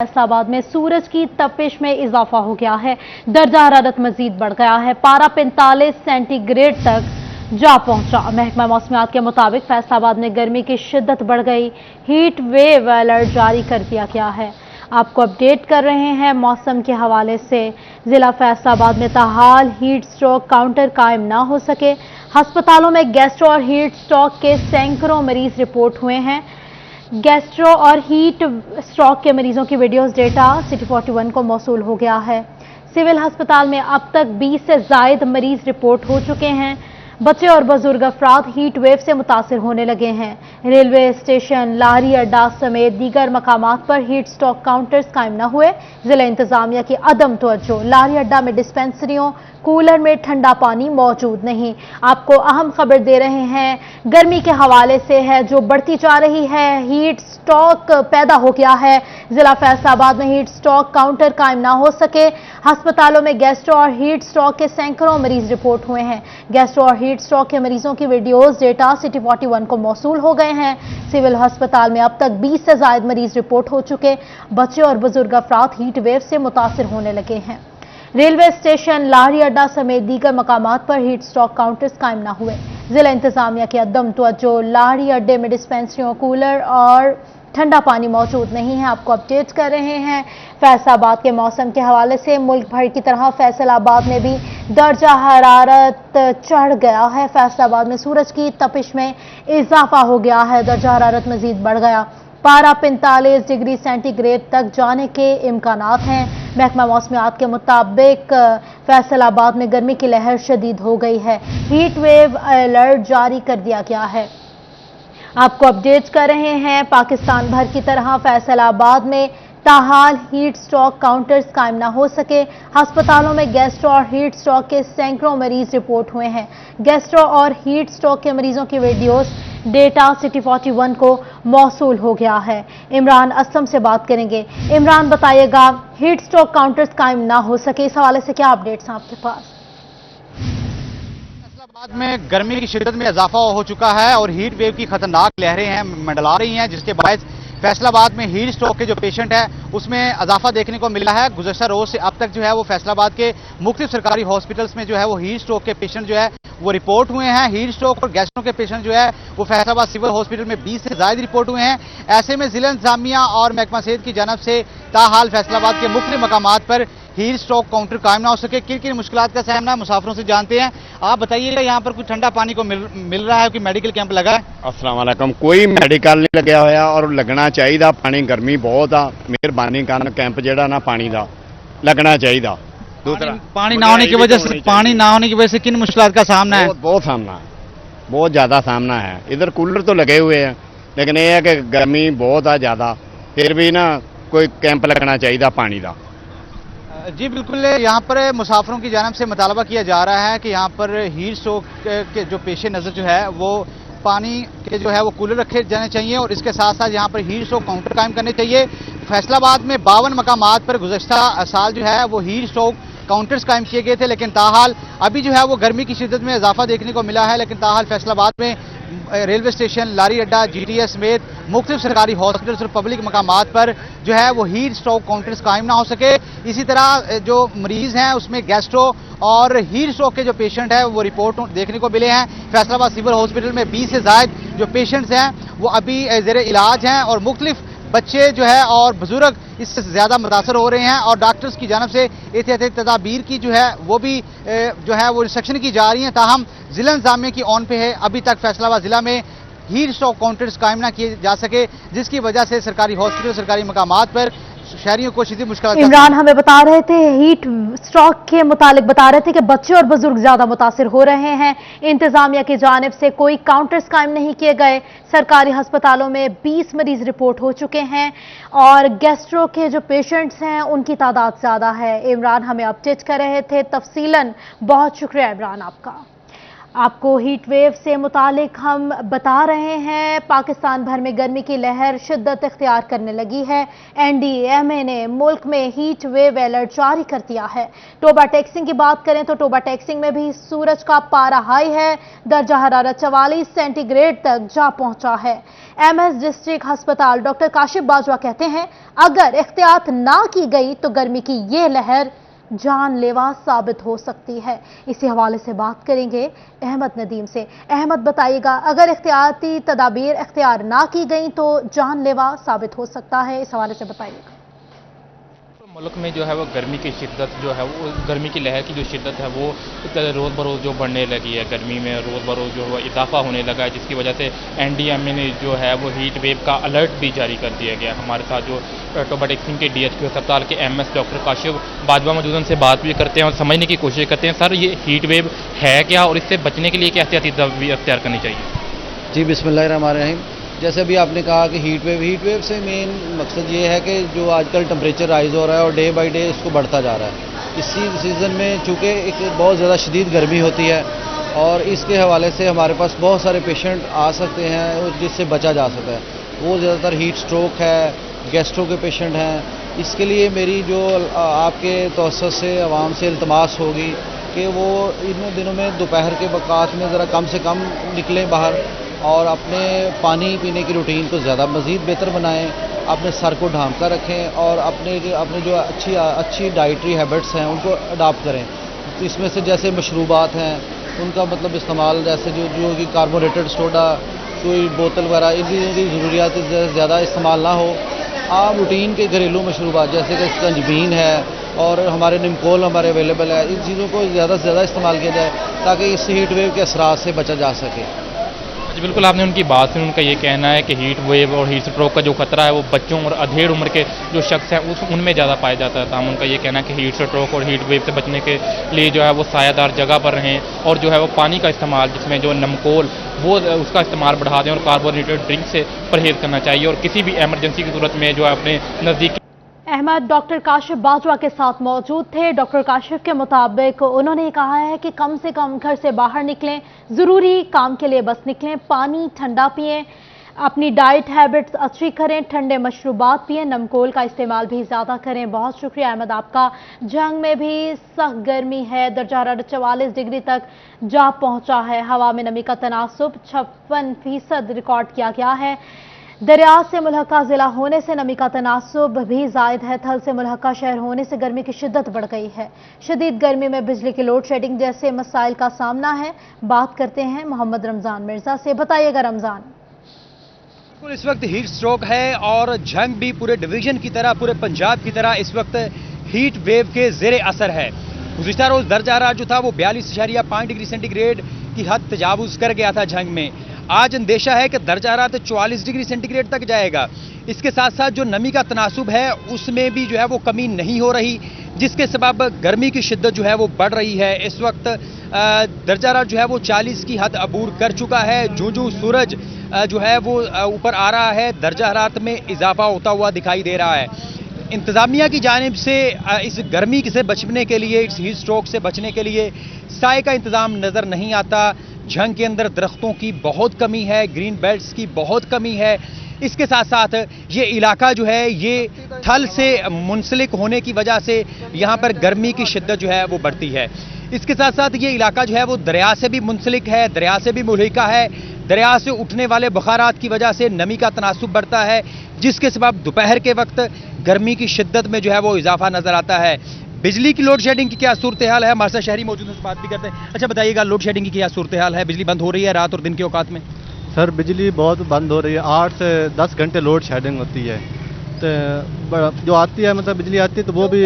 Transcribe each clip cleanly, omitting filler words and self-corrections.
फैसलाबाद में सूरज की तपिश में इजाफा हो गया है। दर्जा हरारत मजीद बढ़ गया है। पारा 45 सेंटीग्रेड तक जा पहुंचा। महकमा मौसमियात के मुताबिक फैसलाबाद में गर्मी की शिद्दत बढ़ गई। हीट वेव अलर्ट जारी कर दिया गया है। आपको अपडेट कर रहे हैं मौसम के हवाले से। जिला फैसलाबाद में ताहाल हीट स्ट्रोक काउंटर कायम ना हो सके। अस्पतालों में गैस्ट्रो और हीट स्ट्रोक के सैकड़ों मरीज रिपोर्ट हुए हैं। गैस्ट्रो और हीट स्ट्रोक के मरीजों की वीडियोस डेटा सिटी 41 को मौसूल हो गया है। सिविल अस्पताल में अब तक 20 से जायद मरीज रिपोर्ट हो चुके हैं। बच्चे और बुजुर्ग अफराद हीट वेव से मुतासिर होने लगे हैं। रेलवे स्टेशन, लारी अड्डा समेत दीगर मकामात पर हीट स्ट्रोक काउंटर्स कायम न हुए। जिला इंतजामिया की अदम तवज्जो। लारी अड्डा में डिस्पेंसरियों, कूलर में ठंडा पानी मौजूद नहीं। आपको अहम खबर दे रहे हैं गर्मी के हवाले से है जो बढ़ती जा रही है। हीट स्ट्रोक पैदा हो गया है। जिला फैसलाबाद में हीट स्ट्रोक काउंटर कायम ना हो सके। अस्पतालों में गैस्ट्रो और हीट स्ट्रोक के सैकड़ों मरीज रिपोर्ट हुए हैं। गैस्ट्रो और हीट स्ट्रोक के मरीजों की वीडियोस डेटा सिटी 41 को मौसूल हो गए हैं। सिविल अस्पताल में अब तक 20 से जायद मरीज रिपोर्ट हो चुके। बच्चे और बुजुर्ग अफराद हीट वेव से मुतासिर होने लगे हैं। रेलवे स्टेशन, लारी अड्डा समेत दीगर मकामात पर हीट स्ट्रोक काउंटर्स कायम न हुए। जिला इंतजामिया की अदम तवज्जो। लारी अड्डे में डिस्पेंसरियों, कूलर और ठंडा पानी मौजूद नहीं है। आपको अपडेट कर रहे हैं फैसलाबाद के मौसम के हवाले से। मुल्क भर की तरह फैसलाबाद में भी दर्जा हरारत चढ़ गया है। फैसलाबाद में सूरज की तपिश में इजाफा हो गया है। दर्जा हरारत मजीद बढ़ गया। पारा 45 डिग्री सेंटीग्रेड तक जाने के इम्कानात हैं। महकमा मौसमियात के मुताबिक फैसलाबाद में गर्मी की लहर शदीद हो गई है। हीट वेव अलर्ट जारी कर दिया गया है। आपको अपडेट कर रहे हैं पाकिस्तान भर की तरह फैसलाबाद में ताहाल हीट स्ट्रोक काउंटर्स कायम ना हो सके। अस्पतालों में गैस्ट्रो और हीट स्ट्रोक के सैकड़ों मरीज रिपोर्ट हुए हैं। गैस्ट्रो और हीट स्ट्रोक के मरीजों की वीडियोस डेटा सिटी 41 को मौसूल हो गया है। इमरान असम से बात करेंगे। इमरान बताइएगा, हीट स्ट्रोक काउंटर्स कायम ना हो सके, इस हवाले से क्या अपडेट्स हैं आपके पास? फैसलाबाद में गर्मी की शिद्दत में इजाफा हो चुका है और हीट वेव की खतरनाक लहरें हैं मंडला रही हैं, जिसके बायस फैसलाबाद में हीट स्ट्रोक के जो पेशेंट है उसमें इजाफा देखने को मिला है। गुज़श्ता रोज से अब तक जो है वो फैसलाबाद के मुख्तलिफ सरकारी हॉस्पिटल्स में जो है वो हीट स्ट्रोक के पेशेंट जो है वो रिपोर्ट हुए हैं। हीट स्ट्रोक और गैस्ट्रो के पेशेंट जो है वो फैसलाबाद सिविल हॉस्पिटल में 20 से ज्यादा रिपोर्ट हुए हैं। ऐसे में जिला इंतजामिया और महकमा सेहत की जानब से ताहाल फैसलाबाद के मुख्तलिफ मकामात पर हीट स्ट्रोक काउंटर कायम ना हो सके। किन किन मुश्किलात का सामना मुसाफिरों से जानते हैं। आप बताइएगा, यहाँ पर कुछ ठंडा पानी को मिल रहा है, कोई मेडिकल कैंप लगा है? अस्सलाम वालेकुम। कोई मेडिकल नहीं लग्या होया और लगना चाहिए। पानी गर्मी बहुत आ, मेहरबानी करना कैंप जेड़ा ना पानी का लगना चाहिए। दूसरा पानी ना होने की वजह से किन मुश्किलात का सामना है? बहुत सामना है, बहुत ज्यादा सामना है। इधर कूलर तो लगे हुए हैं लेकिन यह है कि गर्मी बहुत आ ज्यादा, फिर भी ना कोई कैंप लगना चाहिए पानी का। जी बिल्कुल, यहाँ पर मुसाफिरों की जानब से मुतालबा किया जा रहा है कि यहाँ पर हीट स्ट्रोक के जो पेश नज़र जो है वो पानी के जो है वो कूलर रखे जाने चाहिए और इसके साथ साथ यहाँ पर हीट स्ट्रोक काउंटर कायम करने चाहिए। फैसलाबाद में 52 मकामात पर गुज़श्ता साल जो है वो हीट स्ट्रोक काउंटर्स कायम किए गए थे, लेकिन ताहाल अभी जो है वो गर्मी की शिद्दत में इजाफा देखने को मिला है। लेकिन ताहाल फैसलाबाद में रेलवे स्टेशन, लारी अड्डा, जीटीएस समेत मुख्तलिफ सरकारी हॉस्पिटल्स और पब्लिक मकामात पर जो है वो हीट स्ट्रोक काउंटर्स कायम ना हो सके। इसी तरह जो मरीज हैं उसमें गैस्ट्रो और हीट स्ट्रोक के जो पेशेंट हैं वो रिपोर्ट देखने को मिले हैं। फैसलाबाद सिविल हॉस्पिटल में 20 से जायद जो पेशेंट्स हैं वो अभी ज़ेरे इलाज हैं और मुख्तलिफ बच्चे जो है और बुजुर्ग इससे ज्यादा मुतासर हो रहे हैं और डॉक्टर्स की जानब से एहतियाती तदाबीर की जो है वो भी जो है वो इंस्ट्रक्शन की जा रही है। ताहम जिला इंतजामिया की ऑन पे है, अभी तक फैसलाबाद जिला में हीट स्ट्रोक काउंटर्स कायम ना किए जा सके, जिसकी वजह से सरकारी हॉस्पिटल, सरकारी मकामात पर शहरियों को शदीद मुश्किल। इमरान हमें बता रहे थे, हीट स्ट्रोक के मुतालिक बता रहे थे कि बच्चे और बुजुर्ग ज्यादा मुतासिर हो रहे हैं। इंतजामिया की जानिब से कोई काउंटर्स कायम नहीं किए गए। सरकारी अस्पतालों में 20 मरीज रिपोर्ट हो चुके हैं और गैस्ट्रो के जो पेशेंट्स हैं उनकी तादाद ज्यादा है। इमरान हमें अपडेट कर रहे थे तफसीलन। बहुत शुक्रिया इमरान आपका। आपको हीट वेव से मुतालिक हम बता रहे हैं। पाकिस्तान भर में गर्मी की लहर शिद्दत इख्तियार करने लगी है। एनडीएमए ने मुल्क में हीट वेव अलर्ट जारी कर दिया है। टोबा टेक्सिंग की बात करें तो टोबा टेक्सिंग में भी सूरज का पारा हाई है। दर्जा हरारत 44 सेंटीग्रेड तक जा पहुंचा है। एमएस डिस्ट्रिक्ट अस्पताल डॉक्टर काशिफ बाजवा कहते हैं, अगर एहतियात ना की गई तो गर्मी की ये लहर जानलेवा साबित हो सकती है। इसी हवाले से बात करेंगे अहमद नदीम से। अहमद, बताइएगा, अगर एहतियाती तदाबीर इख्तियार ना की गई तो जानलेवा साबित हो सकता है, इस हवाले से बताइएगा। मुल्क में जो है वो गर्मी की शिद्दत जो है वो गर्मी की लहर की जो शिद्दत है वो रोज़ बरोज़ जो बढ़ने लगी है। गर्मी में रोज़ बरोज़ जो है इजाफा होने लगा है, जिसकी वजह से एनडीएमए ने जो है वो हीट वेव का अलर्ट भी जारी कर दिया गया। हमारे साथ जो टोबा टेक्सिंग के डीएचक्यू अस्पताल के एमएस डॉक्टर काशिफ बाजवा मौजूद, उनसे बात भी करते हैं और समझने की कोशिश करते हैं। सर, ये हीट वेव है क्या और इससे बचने के लिए क्या एहतियाती तदबीर अख्तियार करनी चाहिए? जी, बिस्मिल्लाहिर्रहमानिर्रहीम। जैसे भी आपने कहा कि हीट वेव से मेन मकसद ये है कि जो आजकल टेम्परेचर राइज हो रहा है और डे बाय डे इसको बढ़ता जा रहा है। इसी सीज़न में चूँकि एक बहुत ज़्यादा शदीद गर्मी होती है और इसके हवाले से हमारे पास बहुत सारे पेशेंट आ सकते हैं और जिससे बचा जा सकता है। वो ज़्यादातर हीट स्ट्रोक है, गैस्ट्रो के पेशेंट हैं। इसके लिए मेरी जो आपके तवज्जुह से आवाम से इल्तमास होगी कि वो इन दिनों में दोपहर के वक़्त में ज़रा कम से कम निकलें बाहर और अपने पानी पीने की रूटीन को ज़्यादा मज़ीद बेहतर बनाएं, अपने सर को ढांप कर रखें और अपने जो अच्छी डाइटरी हैबिट्स हैं उनको अडॉप्ट करें। इसमें से जैसे मशरूबात हैं उनका मतलब इस्तेमाल, जैसे जो कि कार्बोनेटेड सोडा, कोई बोतल वगैरह, इनकी ज़रूरियात ज़्यादा इस्तेमाल ना हो। आम रूटीन के घरेलू मशरूबात जैसे कि संजबीन है और हमारे निमकोल हमारे अवेलेबल है, इन चीज़ों को ज़्यादा से ज़्यादा इस्तेमाल किया जाए ताकि इस हीट वेव के असरात से बचा जा सके। जी बिल्कुल, आपने उनकी बात सुनी। उनका ये कहना है कि हीट वेव और हीट स्ट्रोक का जो खतरा है वो बच्चों और अधेड़ उम्र के जो शख्स हैं उनमें ज़्यादा पाया जाता है। उनका ये कहना है कि हीट स्ट्रोक और हीट वेव से बचने के लिए जो है वो सायादार जगह पर रहें और जो है वो पानी का इस्तेमाल, जिसमें जो नमकोल वो उसका इस्तेमाल बढ़ा दें और कार्बोनेटेड ड्रिंक से परहेज़ करना चाहिए और किसी भी एमरजेंसी की सूरत में जो है अपने नज़दीक। अहमद डॉक्टर काशिफ बाजवा के साथ मौजूद थे। डॉक्टर काशिफ के मुताबिक उन्होंने कहा है कि कम से कम घर से बाहर निकलें, ज़रूरी काम के लिए बस निकलें, पानी ठंडा पिएं, अपनी डाइट हैबिट्स अच्छी करें, ठंडे मशरूबात पिएं, नमकोल का इस्तेमाल भी ज़्यादा करें। बहुत शुक्रिया अहमद आपका। जंग में भी सख्त गर्मी है। दर्जा हरारत 44 डिग्री तक जा पहुंचा है। हवा में नमी का तनासुब 56% रिकॉर्ड किया गया है। दरिया से मुल्हका जिला होने से नमी का तनासुब भी जायद है। थल से मुल्हका शहर होने से गर्मी की शिद्दत बढ़ गई है। शदीद गर्मी में बिजली की लोड शेडिंग जैसे मसाइल का सामना है। बात करते हैं मोहम्मद रमजान मिर्जा से। बताइएगा रमजान। बिल्कुल, इस वक्त हीट स्ट्रोक है और जंग भी पूरे डिवीजन की तरह, पूरे पंजाब की तरह इस वक्त हीट वेव के जेर असर है। गुज़िश्ता रोज दर्जा हरारत जो था वो 42.5 डिग्री सेंटीग्रेड की हद तजावुज कर गया था जंग में। आज अंदेशा है कि दर्जा हरारत 44 डिग्री सेंटीग्रेड तक जाएगा। इसके साथ साथ जो नमी का तनासुब है उसमें भी जो है वो कमी नहीं हो रही, जिसके सबब गर्मी की शिद्दत जो है वो बढ़ रही है। इस वक्त दर्जा हरारत जो है वो 40 की हद अबूर कर चुका है। जूं सूरज जो है वो ऊपर आ रहा है, दर्जा हरारत में इजाफा होता हुआ दिखाई दे रहा है। इंतज़ामिया की जानिब से इस गर्मी से बचने के लिए, इस हीट स्ट्रोक से बचने के लिए साए का इंतज़ाम नज़र नहीं आता। जंग के अंदर दरख्तों की बहुत कमी है, ग्रीन बेल्ट्स की बहुत कमी है। इसके साथ साथ ये इलाका जो है ये थल से मुंसलिक होने की वजह से यहाँ पर गर्मी की शिद्दत जो है वो बढ़ती है। इसके साथ साथ ये इलाका जो है वो दरिया से भी मुंसलिक है, दरिया से भी मुल्हिका है। दरिया से उठने वाले बुखारात की वजह से नमी का तनासुब बढ़ता है, जिसके सबब दोपहर के वक्त गर्मी की शिद्दत में जो है वो इजाफा नजर आता है। बिजली की लोड शेडिंग की क्या सूरत हाल है, हमारे साथ शहरी मौजूद हैं, बात भी करते हैं। अच्छा बताइएगा, लोड शेडिंग की क्या सूरत हाल है? बिजली बंद हो रही है रात और दिन के औकात में? सर बिजली बहुत बंद हो रही है। 8 से 10 घंटे लोड शेडिंग होती है। तो जो आती है मतलब बिजली आती है तो वो भी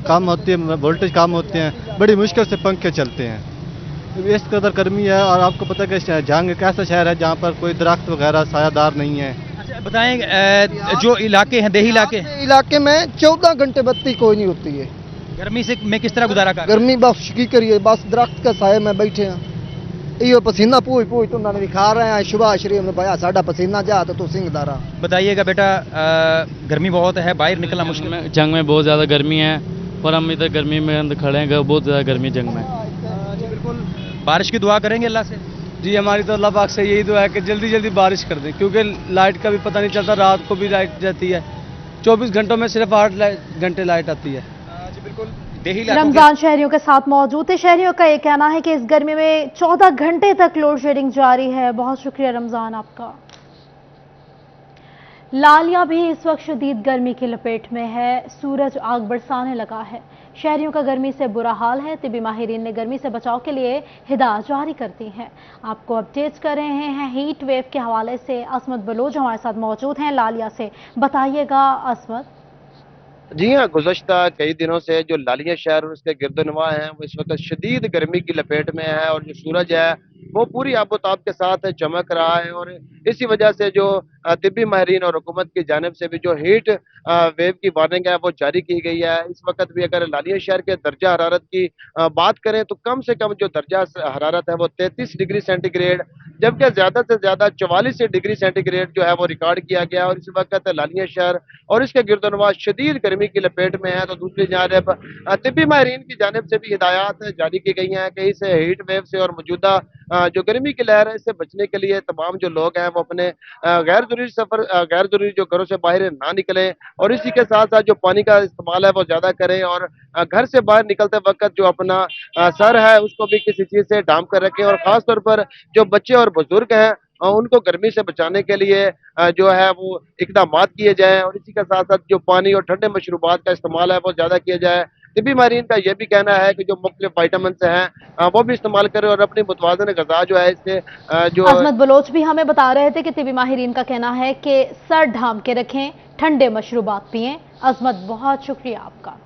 कम होती है, वोल्टेज कम होते हैं, बड़ी मुश्किल से पंखे चलते हैं। इस कदर गर्मी है और आपको पता है कि जंग एक ऐसा शहर है जहाँ पर कोई दरख्त वगैरह सायादार नहीं है। अच्छा बताएं, जो इलाके हैं देही इलाके में 14 घंटे बत्ती कोई नहीं होती है। गर्मी से में किस तरह गुजारा कर? गर्मी बस की करिए, बस दरख्त के साए में बैठे हैं। यो पसीना पूछ तो उन्होंने दिखा रहे हैं। शुभा शरीफ ने भाया साडा पसीना जा तो सिंह दारा। बताइएगा बेटा, गर्मी बहुत है, बाहर निकलना मुश्किल है। जंग में बहुत ज़्यादा गर्मी है और हम इधर गर्मी में अंदर खड़े हैं, बहुत ज़्यादा गर्मी जंग में। बिल्कुल, बारिश की दुआ करेंगे अल्लाह से? जी हमारी तो अल्लाह पाक से यही दुआ है कि जल्दी जल्दी बारिश कर दें, क्योंकि लाइट का भी पता नहीं चलता, रात को भी लाइट जाती है, 24 घंटों में सिर्फ 8 घंटे लाइट आती है। जी बिल्कुल, देही इलाकों के रमजान शहरियों के साथ मौजूद थे। शहरियों का ये कहना है कि इस गर्मी में 14 घंटे तक लोड शेडिंग जारी है। बहुत शुक्रिया रमजान आपका। लालिया भी इस वक्त शदीद गर्मी की लपेट में है। सूरज आग बरसाने लगा है। शहरियों का गर्मी से बुरा हाल है। तिबी माहिरीन ने गर्मी से बचाव के लिए हिदायत जारी कर दी हैं। आपको अपडेट कर रहे हैं हीट वेव के हवाले से। असमत बलोच हमारे साथ मौजूद हैं लालिया से। बताइएगा असमत। जी हाँ, गुज़श्ता कई दिनों से जो लालिया शहर और उसके गिरदोनवा हैं वो इस वक्त शदीद गर्मी की लपेट में है, और जो सूरज है वो पूरी आबोताब के साथ चमक रहा है, और इसी वजह से जो तिब्बी माहिरीन और हुकूमत की जानिब से भी जो हीट वेव की वार्निंग है वो जारी की गई है। इस वक्त भी अगर लालिया शहर के दर्जा हरारत की बात करें तो कम से कम जो दर्जा हरारत है वो 33 डिग्री सेंटीग्रेड, जबकि ज्यादा से ज्यादा 44 डिग्री सेंटीग्रेड जो है वो रिकॉर्ड किया गया। और इस वक्त लालिया शहर और इसके गिरदोनवा शदीद गर्मी की लपेट में है। तो दूसरी जानब तिब्बी माहिरीन की जानिब से भी हिदायत जारी की गई हैं कि इस हीट वेव से और मौजूदा जो गर्मी की लहर है इससे बचने के लिए तमाम जो लोग हैं वो अपने गैर जरूरी जो घरों से बाहर ना निकलें, और इसी के साथ साथ जो पानी का इस्तेमाल है वो ज्यादा करें, और घर से बाहर निकलते वक्त जो अपना सर है उसको भी किसी चीज से ढांप कर रखें। और खास तौर पर जो बच्चे और बुजुर्ग हैं उनको गर्मी से बचाने के लिए जो है वो इकदाम किए जाएं, और इसी के साथ साथ जो पानी और ठंडे मशरूबात का इस्तेमाल है वो ज्यादा किया जाए। तिब्बी माहिरीन का यह भी कहना है कि जो मुख्तलिफ वाइटामिन्स हैं वो भी इस्तेमाल करें, और अपनी मुतवाज़िन ग़िज़ा जो है इससे जो अजमत बलोच भी हमें बता रहे थे कि तिब्बी माहिरीन का कहना है कि सर ढांप के रखें, ठंडे मशरूबात पिएं। अजमत बहुत शुक्रिया आपका।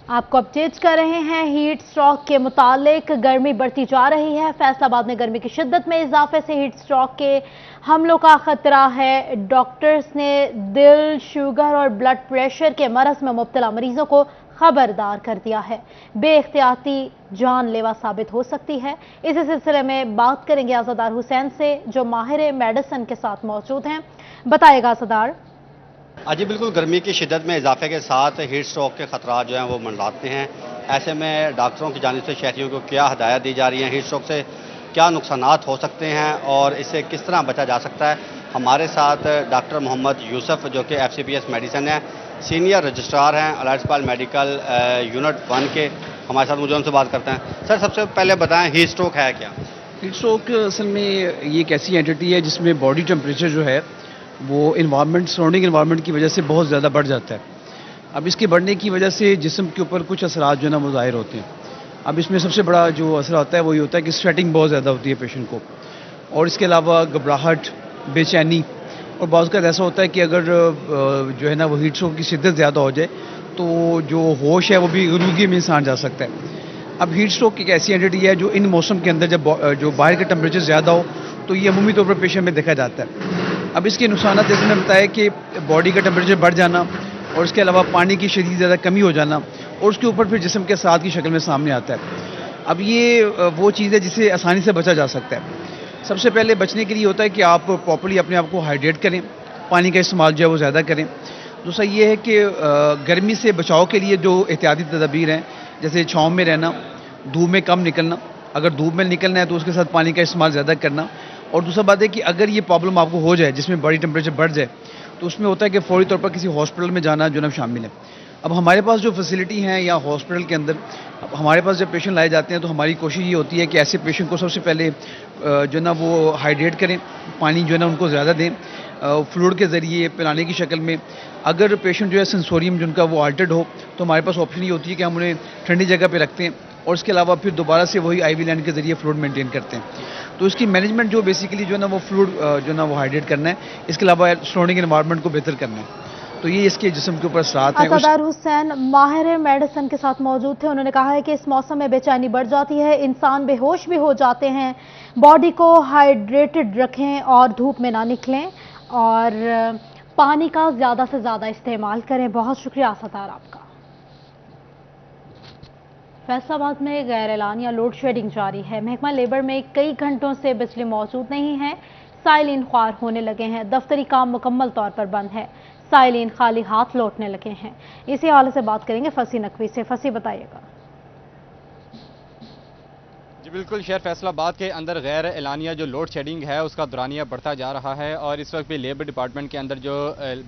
आपको अपडेट कर रहे हैं हीट स्ट्रोक के मुतालिक। गर्मी बढ़ती जा रही है। फैसलाबाद में गर्मी की शिद्दत में इजाफे से हीट स्ट्रोक के हमलों का खतरा है। डॉक्टर्स ने दिल, शुगर और ब्लड प्रेशर के मरज में मुब्तला मरीजों को खबरदार कर दिया है। बेइख्तियाती जानलेवा साबित हो सकती है। इसी सिलसिले में बात करेंगे आज़ादार हुसैन से जो माहिर मेडिसिन के साथ मौजूद हैं। बताइएगा आज़ादार। जी बिल्कुल, गर्मी की शिद्दत में इजाफे के साथ हीट स्ट्रोक के खतरा जो हैं वो मंडराते हैं। ऐसे में डॉक्टरों की जानिब से शहरियों को क्या हिदायत दी जा रही है, हीट स्ट्रोक से क्या नुकसानात हो सकते हैं और इससे किस तरह बचा जा सकता है। हमारे साथ डॉक्टर मोहम्मद यूसुफ जो कि FCPS मेडिसिन है, सीनियर रजिस्ट्रार हैं अलाइड मेडिकल यूनिट 1 के, हमारे साथ मुझे उनसे बात करते हैं। सर, सबसे पहले बताएं हीट स्ट्रोक है क्या? हीट स्ट्रोक असल में ये एक ऐसी एंटिटी है जिसमें बॉडी टेम्परेचर जो है वो इन्वायरमेंट, सराउंडिंग इन्वायरमेंट की वजह से बहुत ज़्यादा बढ़ जाता है। अब इसके बढ़ने की वजह से जिस्म के ऊपर कुछ असरात जो है ना वो ज़ाहिर होते हैं। अब इसमें सबसे बड़ा जो असर आता है वो ये होता है कि स्वेटिंग बहुत ज़्यादा होती है पेशेंट को, और इसके अलावा घबराहट, बेचैनी, और बहुत का ऐसा होता है कि अगर जो है ना वो हीट स्ट्रोक की शिद्दत ज़्यादा हो जाए तो जो होश है वो भी गुरूगी में इंसान जा सकता है। अब हीट स्ट्रोक एक ऐसी एंटिटी है जो इन मौसम के अंदर जब जो बाहर का टेम्परेचर ज़्यादा हो तो ये अमूमी तौर पर पेशेंट में देखा जाता है। अब इसके नुकसान जैसे मैंने बताया कि बॉडी का टेम्परेचर बढ़ जाना, और इसके अलावा पानी की शदीद ज़्यादा कमी हो जाना, और उसके ऊपर फिर जिस्म के साथ की शक्ल में सामने आता है। अब ये वो चीज़ है जिसे आसानी से बचा जा सकता है। सबसे पहले बचने के लिए होता है कि आप प्रॉपर्ली अपने आप को हाइड्रेट करें, पानी का इस्तेमाल जो है वो ज़्यादा करें। दूसरा ये है कि गर्मी से बचाव के लिए जो एहतियाती तदबीर हैं, जैसे छाँव में रहना, धूप में कम निकलना, अगर धूप में निकलना है तो उसके साथ पानी का इस्तेमाल ज़्यादा करना। और दूसरा बात है कि अगर ये प्रॉब्लम आपको हो जाए जिसमें बॉडी टेम्परेचर बढ़ जाए तो उसमें होता है कि फौरी तौर पर किसी हॉस्पिटल में जाना जो ना शामिल है। अब हमारे पास जो फैसिलिटी हैं या हॉस्पिटल के अंदर हमारे पास जब पेशेंट लाए जाते हैं तो हमारी कोशिश ये होती है कि ऐसे पेशेंट को सबसे पहले जो ना वो हाइड्रेट करें, पानी जो है ना उनको ज़्यादा दें, फ्लूइड के ज़रिए पिलाने की शक्ल में। अगर पेशेंट जो है सेंसोरियम जिनका वो अल्टर्ड हो तो हमारे पास ऑप्शन ये होती है कि हम उन्हें ठंडी जगह पे रखते हैं, और इसके अलावा फिर दोबारा से वही IV लाइन के ज़रिए फ्लूइड मेंटेन करते हैं। तो इसकी मैनेजमेंट जो बेसिकली जो है ना वो फ्लूइड जो ना वो हाइड्रेट करना है, इसके अलावा सराउंडिंग एनवायरनमेंट को बेहतर करना है। तो ये इसके जिस्म के ऊपर असरात हैं। आज़ादार हुसैन माहिर मेडिसिन के साथ मौजूद थे। उन्होंने कहा है कि इस मौसम में बेचैनी बढ़ जाती है, इंसान बेहोश भी हो जाते हैं। बॉडी को हाइड्रेटेड रखें और धूप में ना निकलें, और पानी का ज़्यादा से ज़्यादा इस्तेमाल करें। बहुत शुक्रिया आज़ादार आपका। फैसलाबाद में गैर एलानिया लोड शेडिंग जारी है। महकमा लेबर में कई घंटों से बिजली मौजूद नहीं है। साइलिन ख्वार होने लगे हैं। दफ्तरी काम मुकम्मल तौर पर बंद है। साइलिन खाली हाथ लौटने लगे हैं। इसी हवाले से बात करेंगे फसी नकवी से। फसी, बताइएगा। बिल्कुल शहर फैसलाबाद के अंदर गैर एलानिया जो लोड शेडिंग है उसका दौरानिया बढ़ता जा रहा है और इस वक्त भी लेबर डिपार्टमेंट के अंदर जो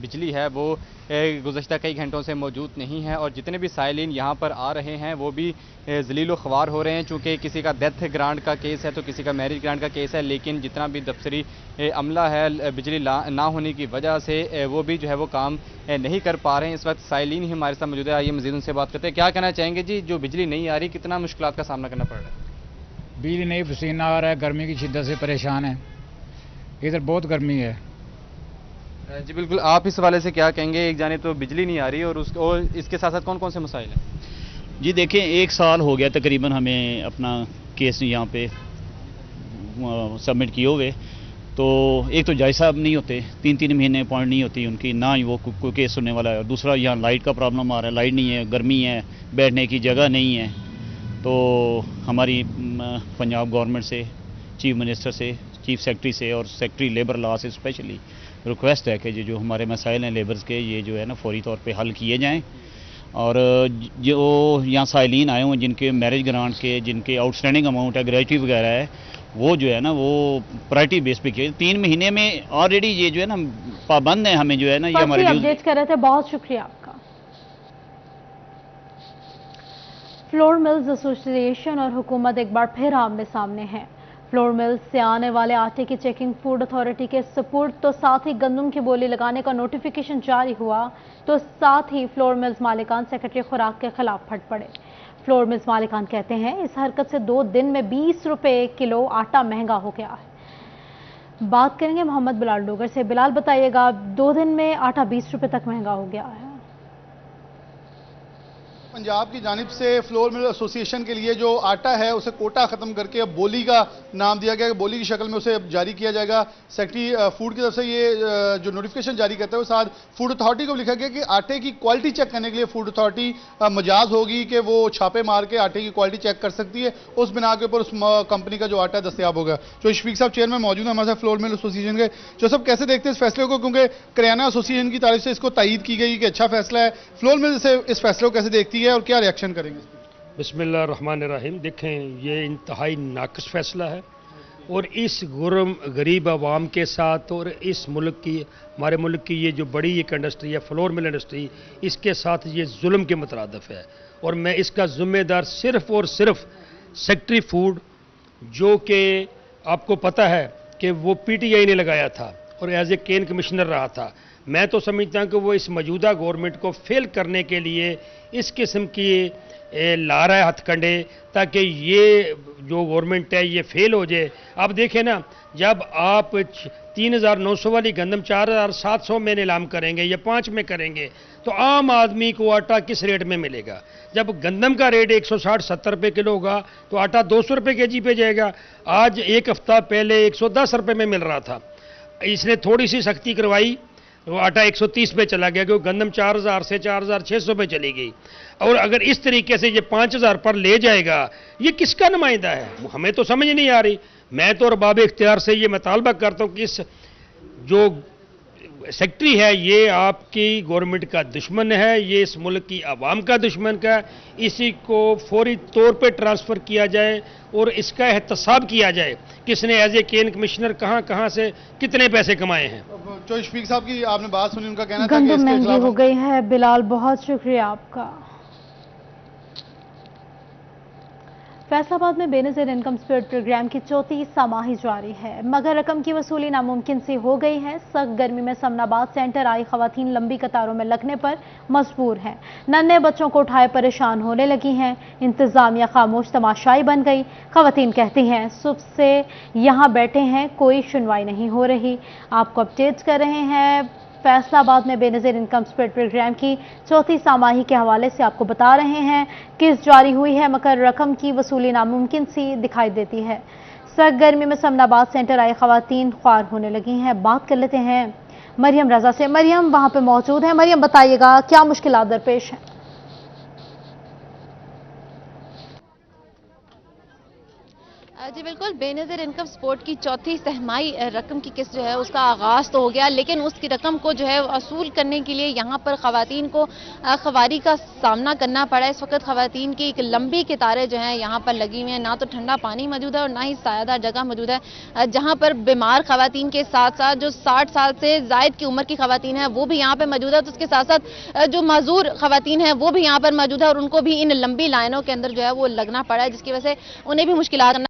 बिजली है वो गुज़श्ता कई घंटों से मौजूद नहीं है और जितने भी साइलिन यहाँ पर आ रहे हैं वो भी ज़लील ख्वार हो रहे हैं। चूँकि किसी का डेथ ग्रांट का केस है तो किसी का मैरिज ग्रांट का केस है, लेकिन जितना भी दफ्तरी अमला है बिजली ना होने की वजह से वो भी जो है वो काम नहीं कर पा रहे हैं। इस वक्त साइलिन ही हमारे साथ मौजूद है, आइए मज़ीद उनसे बात करते हैं। क्या कहना चाहेंगे जी, जो बिजली नहीं आ रही कितना मुश्किलात का सामना करना पड़ रहा है? बिजली नहीं, पसीना आ रहा है, गर्मी की शिद्दत से परेशान है, इधर बहुत गर्मी है। जी बिल्कुल, आप इस हवाले से क्या कहेंगे? एक जाने तो बिजली नहीं आ रही और इसके साथ साथ कौन कौन से मसाइल हैं? जी देखें, 1 साल हो गया तकरीबन हमें अपना केस यहाँ पे सबमिट किए हुए, तो एक तो जज साहब नहीं होते, 3-3 महीने अपॉइंट नहीं होती उनकी, ना ही वो कोई केस सुनने वाला है। दूसरा यहाँ लाइट का प्रॉब्लम आ रहा है, लाइट नहीं है, गर्मी है, बैठने की जगह नहीं है। तो हमारी पंजाब गवर्नमेंट से, चीफ मिनिस्टर से, चीफ सेक्रेटरी से और सेक्रेटरी लेबर लॉ से स्पेशली रिक्वेस्ट है कि जो हमारे मसाइल हैं लेबर्स के, ये जो है ना फौरी तौर पे हल किए जाएं। और जो यहाँ साइलिन आए हुए जिनके मैरिज ग्रांट के, जिनके आउटस्टैंडिंग अमाउंट है, ग्रेजुटी वगैरह है, वो जो है ना वो प्रायोरिटी बेस पे किए। 3 महीने में ऑलरेडी ये जो है ना पाबंद है, हमें जो है ना ये हमारे अपडेट कर रहे थे। बहुत शुक्रिया आपका। फ्लोर मिल्स एसोसिएशन और हुकूमत एक बार फिर आमने सामने हैं। फ्लोर मिल्स से आने वाले आटे की चेकिंग फूड अथॉरिटी के सपुर्द, तो साथ ही गंदम की बोली लगाने का नोटिफिकेशन जारी हुआ, तो साथ ही फ्लोर मिल्स मालिकान सेक्रेटरी खुराक के खिलाफ फट पड़े। फ्लोर मिल्स मालिकान कहते हैं इस हरकत से 2 दिन में 20 रुपए किलो आटा महंगा हो गया है। बात करेंगे मोहम्मद बिलाल डोगर से। बिलाल, बताइएगा, 2 दिन में आटा 20 रुपए तक महंगा हो गया है। पंजाब की जानिब से फ्लोर मिल एसोसिएशन के लिए जो आटा है उसे कोटा खत्म करके अब बोली का नाम दिया गया, बोली की शक्ल में उसे अब जारी किया जाएगा। सेक्रेटरी फूड की तरफ से ये जो नोटिफिकेशन जारी करते हुए साथ फूड अथॉरिटी को लिखा गया कि आटे की क्वालिटी चेक करने के लिए फूड अथॉरिटी मजाज होगी कि वो छापे मार के आटे की क्वालिटी चेक कर सकती है, उस बिना के ऊपर उस कंपनी का जो आटा है दस्तयाब होगा। जो शफीक साहब चेयरमैन मौजूद है हमारे साथ फ्लोर मिल एसोसिएशन के, जो सब कैसे देखते हैं इस फैसले को, क्योंकि करियाना एसोसिएशन की तारीफ से इसको तायीद की गई कि अच्छा फैसला है, फ्लोर मिल से इस फैसले को कैसे देखती है और क्या रिएक्शन करेंगे? बिस्मिल्लाहिर्रहमानिर्रहीम। देखें, ये इंतहाई नाक़िस फैसला है और इस गरीब आवाम के साथ और इस मुल्क की, हमारे मुल्क की ये जो बड़ी एक इंडस्ट्री है फ्लोर मिल इंडस्ट्री, इसके साथ ये जुल्म के मुतरादिफ है। और मैं इसका ज़िम्मेदार सिर्फ़ और सिर्फ सेक्रेटरी फूड, जो कि आपको पता है कि वो PTI ने लगाया था और एज ए केन कमिश्नर रहा था। मैं तो समझता हूँ कि वो इस मौजूदा गवर्नमेंट को फेल करने के लिए इस किस्म की ला रहा है हथकंडे, ताकि ये जो गवर्नमेंट है ये फेल हो जाए। अब देखें ना, जब आप 3,900 वाली गंदम 4,700 में नीलाम करेंगे या 5 में करेंगे, तो आम आदमी को आटा किस रेट में मिलेगा? जब गंदम का रेट 160-170 रुपये किलो होगा तो आटा 200 रुपये kg पे जाएगा। आज 1 हफ्ता पहले 110 रुपये में मिल रहा था, इसने थोड़ी सी सख्ती करवाई, वो आटा 130 पे चला गया, क्योंकि गंदम 4,000 से 4,600 पे चली गई। और अगर इस तरीके से ये 5,000 पर ले जाएगा, ये किसका नुमाइंदा है? हमें तो समझ नहीं आ रही। मैं तो अरबाब इख्तियार से ये मुतालबा करता हूँ कि इस जो सेक्रेटरी है ये आपकी गवर्नमेंट का दुश्मन है, ये इस मुल्क की आवाम का दुश्मन का, इसी को फौरी तौर पे ट्रांसफ़र किया जाए और इसका एहतसाब किया जाए किसने एज ए केन कमिश्नर कहाँ से कितने पैसे कमाए हैं। जो शफीक साहब की आपने बात सुनी, उनका कहना था कि गंदम महंगी हो गई है। बिलाल, बहुत शुक्रिया आपका। फैसलाबाद में बेनज़ीर इनकम स्पीड प्रोग्राम की 34 समाही जारी है, मगर रकम की वसूली नामुमकिन सी हो गई है। सख्त गर्मी में समनाबाद सेंटर आई खवातीन लंबी कतारों में लगने पर मजबूर हैं। नन्हे बच्चों को उठाए परेशान होने लगी हैं। इंतजामिया खामोश तमाशाई बन गई। खवातीन कहती हैं सुबह से यहाँ बैठे हैं, कोई सुनवाई नहीं हो रही। आपको अपडेट कर रहे हैं फैसलाबाद में बेनज़ीर इनकम स्पीड प्रोग्राम की 34 सामाही के हवाले से आपको बता रहे हैं किस जारी हुई है, मगर रकम की वसूली नामुमकिन सी दिखाई देती है। सख्त गर्मी में समनाबाद सेंटर आई खवातीन ख्वार होने लगी हैं। बात कर लेते हैं मरियम रजा से। मरियम वहां पे मौजूद है। मरियम, बताइएगा क्या मुश्किलात दरपेश हैं? जी बिल्कुल, बेनज़ीर इनकम सपोर्ट की चौथी सहमाई रकम की किस्त जो है उसका आगाज़ तो हो गया, लेकिन उसकी रकम को जो है वसूल करने के लिए यहाँ पर ख़वातीन को ख़वारी का सामना करना पड़ा। इस वक्त ख़वातीन की एक लंबी कतारें जो हैं यहाँ पर लगी हुई हैं, ना तो ठंडा पानी मौजूद है और ना ही सायादार जगह मौजूद है, जहाँ पर बीमार ख़वातीन के साथ साथ जो 60 साल से ज़ायद की उम्र की ख़वातीन है वो भी यहाँ पर मौजूद है। तो उसके साथ साथ जो माजूर ख़वातीन हैं वो भी यहाँ पर मौजूद है और उनको भी इन लंबी लाइनों के अंदर जो है वो लगना पड़ा है, जिसकी वजह से उन्हें भी मुश्किलात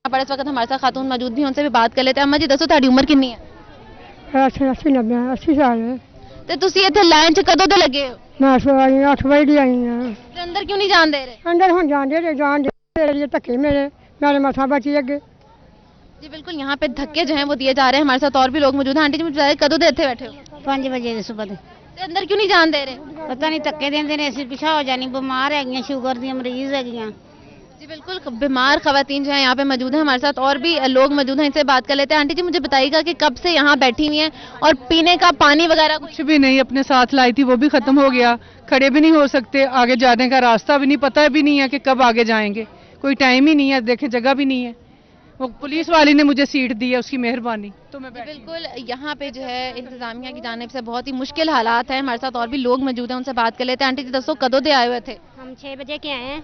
पड़े। इस वक्त हमारे साथ खातून मौजूद भी, उनसे भी बात कर लेते हैं। अम्मा जी दसो ਤੁਹਾਡੀ उम्र कितनी है? 80 साल है। ਤੇ ਤੁਸੀਂ ਇੱਥੇ ਲਾਈਨ 'ਚ ਕਦੋਂ ਦੇ ਲੱਗੇ ਹੋ? ਮੈਂ ਸਵਾਰੀ 8 ਵਜੇ ਦੀ ਆਈ ਹਾਂ। ਤੇ ਅੰਦਰ ਕਿਉਂ ਨਹੀਂ ਜਾਣ ਦੇ ਰਹੇ? ਅੰਦਰ ਹੁਣ ਜਾਂਦੇ ਜੇ ਜਾਣ ਦੇ ਧੱਕੇ ਮੇਰੇ ਮੱਥਾ बची ਅੱਗੇ। जी बिल्कुल, यहाँ पे धक्के जो हैं वो दिए जा रहे हैं। हमारे साथ और भी लोग मौजूद हैं। आंटी जी मुझे बताइए कਦੋਂ ਦੇ ਇੱਥੇ ਬੈਠੇ ਹੋ? 5 ਵਜੇ ਦੇ ਸਵੇਰ ਦੇ। ਤੇ ਅੰਦਰ ਕਿਉਂ ਨਹੀਂ ਜਾਣ ਦੇ ਰਹੇ? ਪਤਾ ਨਹੀਂ ਧੱਕੇ ਦਿੰਦੇ ਨੇ, ਅਸੀਂ ਪਿਛਾ ਹੋ ਜਾਣੀ, ਬਿਮਾਰ ਹੈਗੀਆਂ, ਸ਼ੂਗਰ ਦੀਆਂ ਮਰੀਜ਼ ਹੈਗੀਆਂ। जी बिल्कुल, बीमार ख़वातीन जो है यहाँ पे मौजूद हैं। हमारे साथ और भी लोग मौजूद हैं, इनसे बात कर लेते हैं। आंटी जी मुझे बताइएगा कि कब से यहाँ बैठी हुई हैं और पीने का पानी वगैरह कुछ भी नहीं अपने साथ लाई थी, वो भी खत्म हो गया, खड़े भी नहीं हो सकते, आगे जाने का रास्ता भी नहीं, पता भी नहीं है कि कब आगे जाएंगे, कोई टाइम ही नहीं है, देखे जगह भी नहीं है। वो पुलिस वाली ने मुझे सीट दी है, उसकी मेहरबानी। तो मैं बिल्कुल यहाँ पे जो है इंतजामिया की जानिब से बहुत ही मुश्किल हालात है। हमारे साथ और भी लोग मौजूद हैं, उनसे बात कर लेते हैं। आंटी जी दसो कदों दे आए हुए थे? हम 6 बजे के आए हैं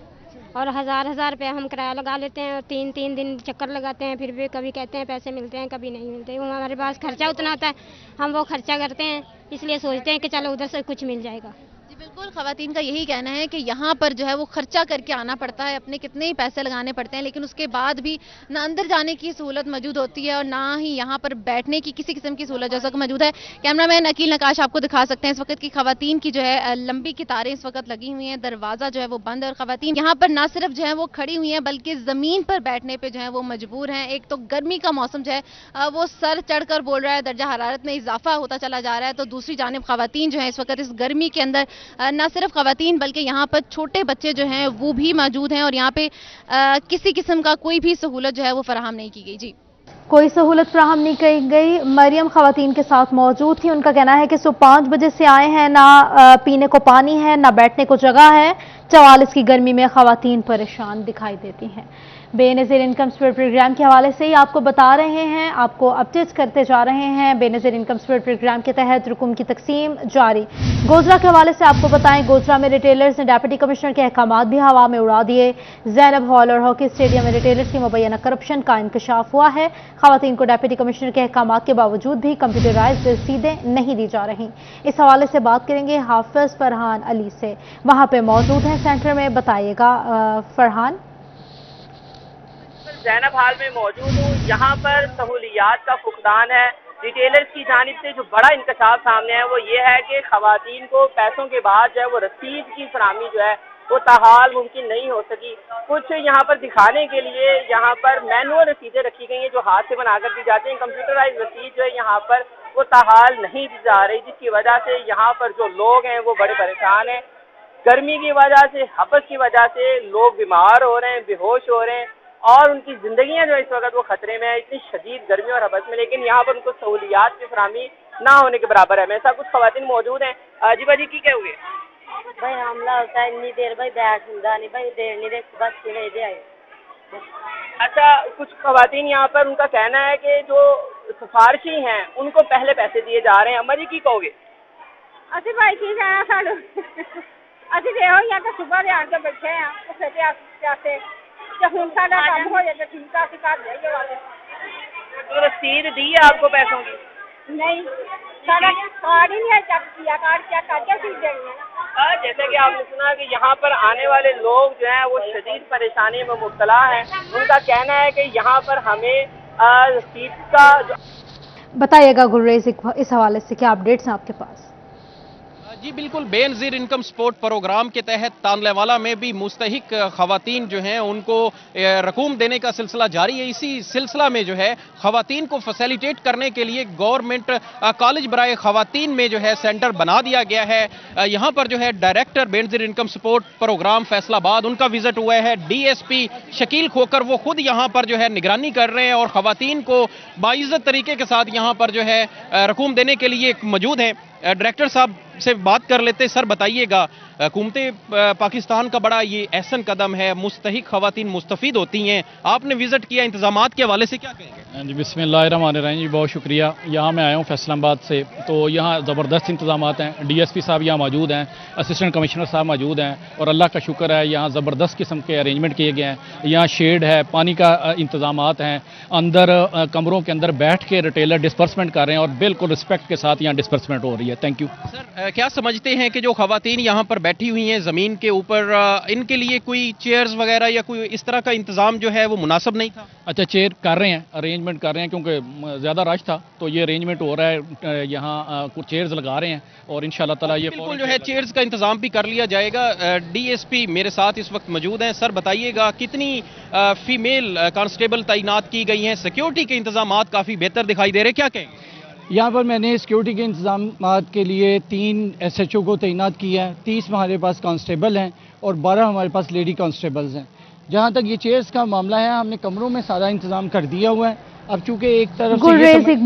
और हजार रुपया हम किराया लगा लेते हैं और 3 दिन चक्कर लगाते हैं, फिर भी कभी कहते हैं पैसे मिलते हैं, कभी नहीं मिलते। वो हमारे पास खर्चा उतना होता है, हम वो खर्चा करते हैं, इसलिए सोचते हैं कि चलो उधर से कुछ मिल जाएगा। बिल्कुल, ख़वातीन का यही कहना है कि यहाँ पर जो है वो खर्चा करके आना पड़ता है, अपने कितने ही पैसे लगाने पड़ते हैं, लेकिन उसके बाद भी ना अंदर जाने की सहूलत मौजूद होती है और ना ही यहाँ पर बैठने की किसी किस्म की सहूलत जैसा कि मौजूद है। कैमरामैन अकील नकाश आपको दिखा सकते हैं इस वक्त की ख़वातीन की जो है लंबी कतारें इस वक्त लगी हुई हैं, दरवाज़ा जो है वो बंद है और ख़वातीन यहाँ पर ना सिर्फ जो है वो खड़ी हुई हैं बल्कि ज़मीन पर बैठने पर जो है वो मजबूर हैं। एक तो गर्मी का मौसम जो है वो सर चढ़ कर बोल रहा है, दर्जा हरारत में इजाफा होता चला जा रहा है, तो दूसरी जानिब ख़वातीन जो है इस वक्त इस गर्मी के अंदर न सिर्फ ख़वातीन बल्कि यहाँ पर छोटे बच्चे जो हैं वो भी मौजूद हैं और यहाँ पे किसी किस्म का कोई भी सहूलत जो है वो फराहम नहीं की गई। जी कोई सहूलत फराहम नहीं की गई। मरियम ख़वातीन के साथ मौजूद थी, उनका कहना है कि सुबह 5 बजे से आए हैं, ना पीने को पानी है ना बैठने को जगह है। 44 की गर्मी में ख़वातीन परेशान दिखाई देती हैं। बेनज़ीर इनकम सपोर्ट प्रोग्राम के हवाले से ही आपको बता रहे हैं, आपको अपडेट्स करते जा रहे हैं। बेनज़ीर इनकम सपोर्ट प्रोग्राम के तहत रुकूम की तकसीम जारी। गोजरा के हवाले से आपको बताएं, गोजरा में रिटेलर्स ने डिप्टी कमिश्नर के अहकामात भी हवा में उड़ा दिए। ज़ैनब हॉल और हॉकी स्टेडियम में रिटेलर्स की मुबैना करप्शन का इंकशाफ हुआ है। ख़वातीन को डिप्टी कमिश्नर के अहकामात के बावजूद भी कंप्यूटराइज्ड रसीदें नहीं दी जा रही। इस हवाले से बात करेंगे हाफिज फरहान अली से, वहाँ पे मौजूद हैं सेंटर में। बताइएगा फरहान। ज़ैनब हाल में मौजूद हूँ, यहाँ पर सहूलियात का फुकदान है। रिटेलर्स की जानिब से जो बड़ा इंकशाफ सामने है वो ये है कि ख़वातीन को पैसों के बाद जो है वो रसीद की फराहमी जो है वो ताहाल मुमकिन नहीं हो सकी। कुछ यहाँ पर दिखाने के लिए यहाँ पर मैनुअल रसीदें रखी गई हैं जो हाथ से बनाकर दी जाती हैं। कंप्यूटराइज रसीद जो है यहाँ पर वो ताहाल नहीं दी जा रही, जिसकी वजह से यहाँ पर जो लोग हैं वो बड़े परेशान हैं। गर्मी की वजह से, हबस की वजह से लोग बीमार हो रहे हैं, बेहोश हो रहे हैं और उनकी ज़िंदगियाँ जो इस वक्त वो खतरे में है, इतनी शदीद गर्मी और हबस में। लेकिन यहाँ पर उनको सहूलियात की फराहमी ना होने के बराबर है। मेरे साथ कुछ ख़वातीन मौजूद हैं। जी भाई की कहोगे? भाई हमला होता है इतनी देर, भाई बैठ नहीं, भाई देर नहीं देख बस चले दे आए। अच्छा, कुछ ख़वातीन यहाँ पर उनका कहना है कि जो सिफारशी हैं उनको पहले पैसे दिए जा रहे हैं। अम्मा जी की कहोगे? असि भाई की कहना सानू असि ते हो या तो सुबह दे आके बैठे हैं उसे प्यासे हुण साडा काम हो जाए ठीक है, असि घर जाइए वापस। तो रसीद दी है आपको पैसों की? नहीं, सारा कार्ड ही नहीं है, चेक किया, कार्ड चेक करके फिर देंगे। जैसे कि आपने सुना कि यहाँ पर आने वाले लोग जो हैं वो शदीद परेशानी में मुब्तला हैं। उनका कहना है कि यहाँ पर हमें रसीद का बताइएगा गुर्रेज, इस हवाले से क्या अपडेट्स हैं आपके पास? जी बिल्कुल, बेनज़ीर इनकम सपोर्ट प्रोग्राम के तहत तानलेवाला में भी मुस्तहिक ख़वातीन जो हैं उनको रकूम देने का सिलसिला जारी है। इसी सिलसिला में जो है ख़वातीन को फैसिलिटेट करने के लिए गवर्नमेंट कॉलेज बराए ख़वातीन में जो है सेंटर बना दिया गया है। यहाँ पर जो है director Benazir income support programme Faisalabad, उनका विजिट हुआ है। DSP शकील खोकर वो खुद यहाँ पर जो है निगरानी कर रहे हैं और ख़वातीन को बाइज़्ज़त तरीके के साथ यहाँ पर जो है रकूम देने के लिए मौजूद हैं। डायरेक्टर साहब से बात कर लेते हैं। सर बताइएगा, हुकूमत पाकिस्तान का बड़ा ये अहसन कदम है, मुस्तहिक खवातीन मुस्तफीद होती हैं, आपने विजिट किया, इंतजामात के हवाले से क्या कहेंगे? जी बिस्मिल्लाहिर्रहमानिर्रहीम जी, बहुत शुक्रिया। यहाँ मैं आया हूँ फैसलाबाद से, तो यहाँ ज़बरदस्त इंतजामात हैं। DSP साहब यहाँ मौजूद हैं, असिस्टेंट कमिश्नर साहब मौजूद हैं, और अल्लाह का शुक्र है यहाँ ज़बरदस्त किस्म के अरेंजमेंट किए गए हैं। यहाँ शेड है, पानी का इंतजामात हैं, अंदर कमरों के अंदर बैठ के रिटेलर डिस्पर्समेंट कर रहे हैं और बिल्कुल रिस्पेक्ट के साथ यहाँ डिस्पर्समेंट हो रही है। Thank you. सर क्या समझते हैं कि जो खवातीन यहाँ पर बैठी हुई हैं ज़मीन के ऊपर, इनके लिए कोई चेयर्स वगैरह या कोई इस तरह का इंतज़ाम जो है वो मुनासिब नहीं था? अच्छा, चेयर कर रहे हैं, अरेंजमेंट कर रहे हैं, क्योंकि ज़्यादा रश था तो ये अरेंजमेंट हो रहा है। यहाँ कुछ चेयर्स लगा रहे हैं और इंशाल्लाह ताला ये बिल्कुल जो है चेयर्स का इंतजाम भी कर लिया जाएगा। DSP मेरे साथ इस वक्त मौजूद हैं। सर बताइएगा, कितनी फीमेल कांस्टेबल तैनात की गई हैं? सिक्योरिटी के इंतजाम काफ़ी बेहतर दिखाई दे रहे, क्या कहेंगे? यहाँ पर मैंने सिक्योरिटी के इंतजाम के लिए 3 SHO को तैनात किया है, 30 हमारे पास कांस्टेबल हैं और 12 हमारे पास लेडी कांस्टेबल्स हैं। जहाँ तक ये चेयर्स का मामला है, हमने कमरों में सारा इंतजाम कर दिया हुआ है। अब चूँकि एक तरफ से